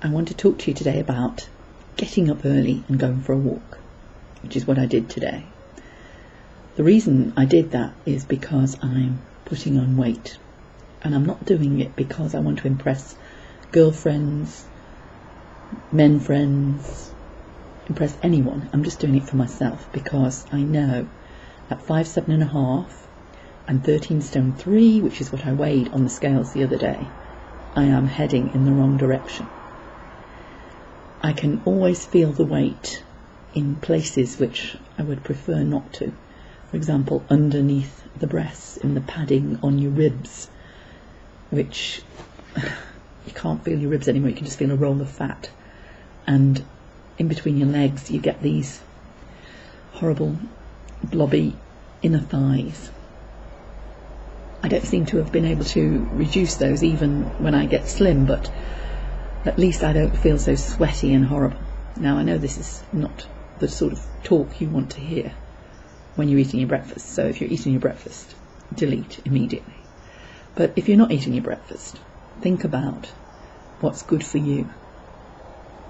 I want to talk to you today about getting up early and going for a walk, which is what I did today. The reason I did that is because I'm putting on weight, and I'm not doing it because I want to impress girlfriends, men friends, impress anyone. I'm just doing it for myself because I know at 5'7.5" and 13 stone 3, which is what I weighed on the scales the other day, I am heading in the wrong direction. I can always feel the weight in places which I would prefer not to. For example, underneath the breasts, in the padding on your ribs, which you can't feel your ribs anymore, you can just feel a roll of fat. And in between your legs you get these horrible blobby inner thighs. I don't seem to have been able to reduce those even when I get slim, but at least I don't feel so sweaty and horrible. Now, I know this is not the sort of talk you want to hear when you're eating your breakfast, so if you're eating your breakfast, delete immediately. But if you're not eating your breakfast, think about what's good for you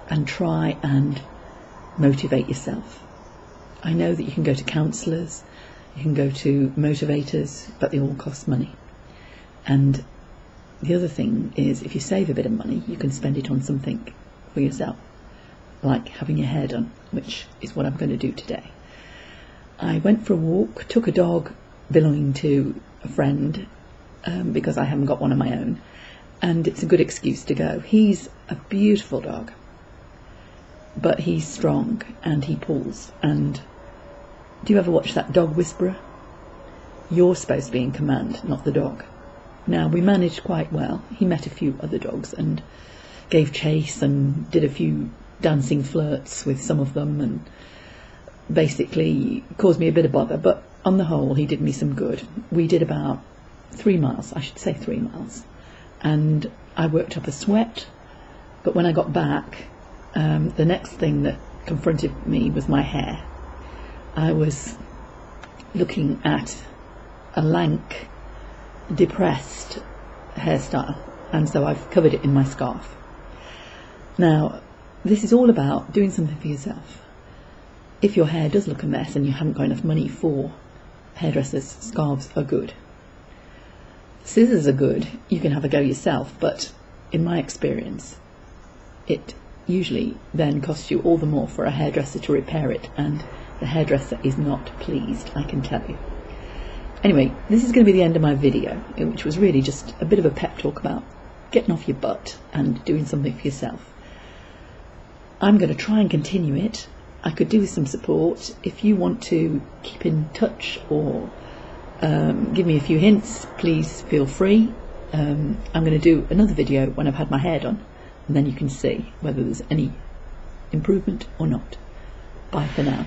and try and motivate yourself. I know that you can go to counsellors, you can go to motivators, but they all cost money. And the other thing is, if you save a bit of money, you can spend it on something for yourself, like having your hair done, which is what I'm going to do today. I went for a walk, took a dog belonging to a friend, because I haven't got one of my own, and it's a good excuse to go. He's a beautiful dog, but he's strong and he pulls. And do you ever watch that Dog Whisperer? You're supposed to be in command, not the dog. Now, we managed quite well. He met a few other dogs and gave chase and did a few dancing flirts with some of them, and basically caused me a bit of bother, but on the whole he did me some good. We did about 3 miles, I should say 3 miles, and I worked up a sweat, but when I got back, the next thing that confronted me was my hair. I was looking at a lank, depressed hairstyle, and so I've covered it in my scarf. Now, this is all about doing something for yourself. If your hair does look a mess and you haven't got enough money for hairdressers, scarves are good. Scissors are good, you can have a go yourself, but in my experience it usually then costs you all the more for a hairdresser to repair it, and the hairdresser is not pleased, I can tell you. Anyway, this is going to be the end of my video, which was really just a bit of a pep talk about getting off your butt and doing something for yourself. I'm going to try and continue it. I could do with some support. If you want to keep in touch or give me a few hints, please feel free. I'm going to do another video when I've had my hair done, and then you can see whether there's any improvement or not. Bye for now.